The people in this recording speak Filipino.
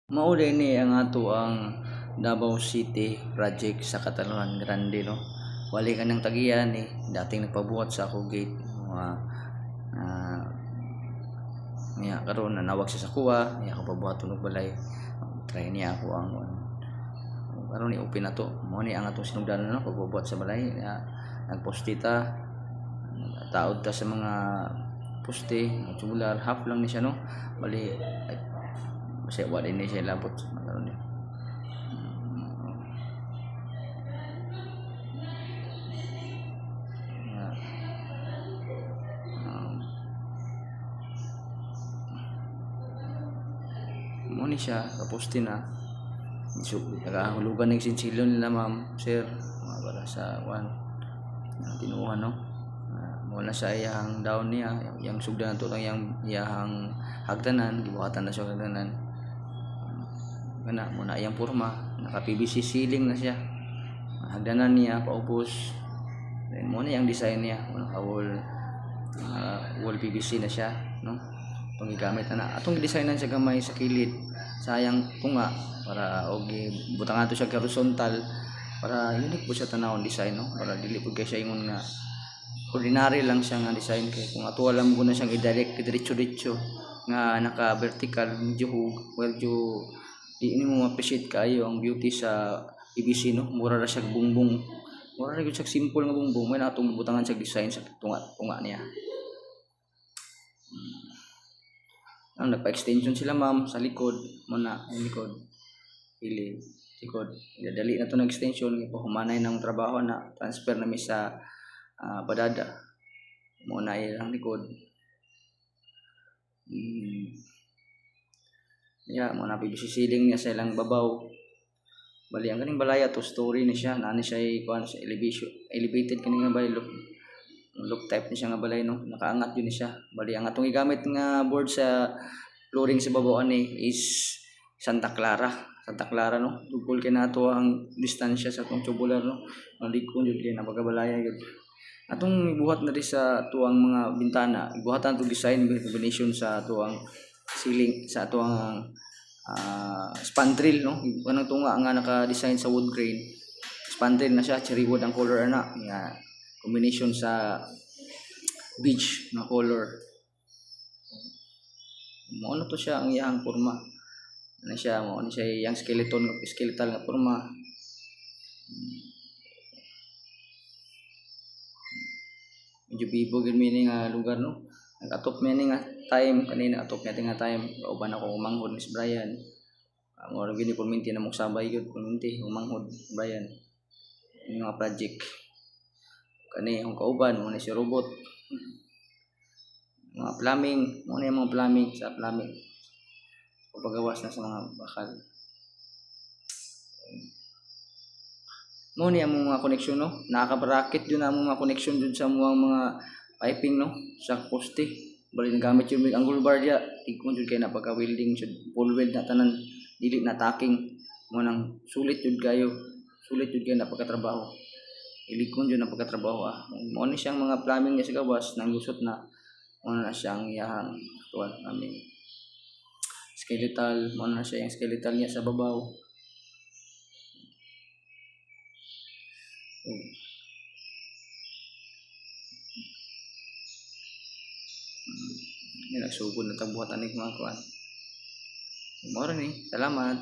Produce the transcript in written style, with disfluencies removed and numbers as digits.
Mauli ni ang ato ang Davao City project sa Catalan Grande, no. Wali ka ng tagiyan ni dating nagpabuhat sa ako gate mga niya karon nanawag siya sa kuha niya ako pabuhaton og balay. Try niya ako ang karon ni open na to mo ni ang atong sinugdanan, no, pagbubuhat sa balay nagposte ta taod ta sa mga poste tubular half lang ni siya, no, bali kasi wala ni siya labot karon ni mo ni siya kaposte na so nagahulugan ng sinsilyo nila, ma'am sir, mga para sa tinuhan, no. Muna sa iyang down niya yang sugdan to yang iyang hagdanan gibuhatan na siya hagdanan kana muna iyang porma naka PVC ceiling na siya hagdanan niya paubos, then mo na yung design niya naka wall PVC na siya, no. Itong gigamit na atong designan siya gamay sa kilid sayang tunga para og butangan to siya horizontal para unique po siya tanawon design, no, para dili pud kay siya ingon nga ordinary lang siya nga design kay kung ato alam ko na siyang i-direct diretso nga naka vertical medyo di mo ma-appreciate kayo ang beauty sa PVC, no. Mura ra siya bungbong, mura ra gyud siya simple nga bungbong may natong butangan siya design sa tunga niya. Nagpa-extension sila, ma'am, sa likod mo na yung likod pili likod dali na to ng extension kay humanay ng trabaho na transfer na mi sa badada mo na ilang likod mo na PVC ceiling niya sa ilang babaw bali ang kaning balaya to story ni siya nani siya kuan sa elevated kini nga balay look type ni siya nga balay, no, nakaangat yun ni siya bali ang atong gigamit nga board sa flooring sa babaw ani is Santa Clara, no. Tungkol kay nato ang distansya sa atong tubular, no, malikon jud kay napagabalaya gyud atong ibuhat na rin sa tuang mga bintana ibuhatan to design combination sa tuang ceiling sa tuang spandrel, no, kanang tunga nga naka-design sa wood grain spandrel na siya cherry wood ang color ana nga combination sa beige na color mo ano to siya ang iyang porma na siya mo ni siya yang skeletal nga porma medyo bibo gid mi nga lugar, no. Nag-atop mi nga time kanina atop natin nga time uban ako umanghod ni Brian mo ra gid perminti na mong sabay gyud perminti umanghod Brian yung mga project kani ang kauban mo ni si robot mga plumbing mo na yung mga plumbing sa plumbing paggawas na sa mga bakal mo ni ang mga connection, no, nakaka-bracket yun ang mga connection dun sa mga piping, no, sa poste bali nagamit yung angle bar dia igkon jud kay na pagka welding jud full weld na tanan dili na tacking mo nang sulit jud kayo na pagkatrabaho ilikon jud na pagkatrabaho mo ni siyang mga plumbing niya sa gawas nang lusot na mo na siyang iyang tuwan namin skeletal mo na siya yung skeletal niya sa babaw nagsugod na tagbuhatan ni mga kuan mo ni salamat.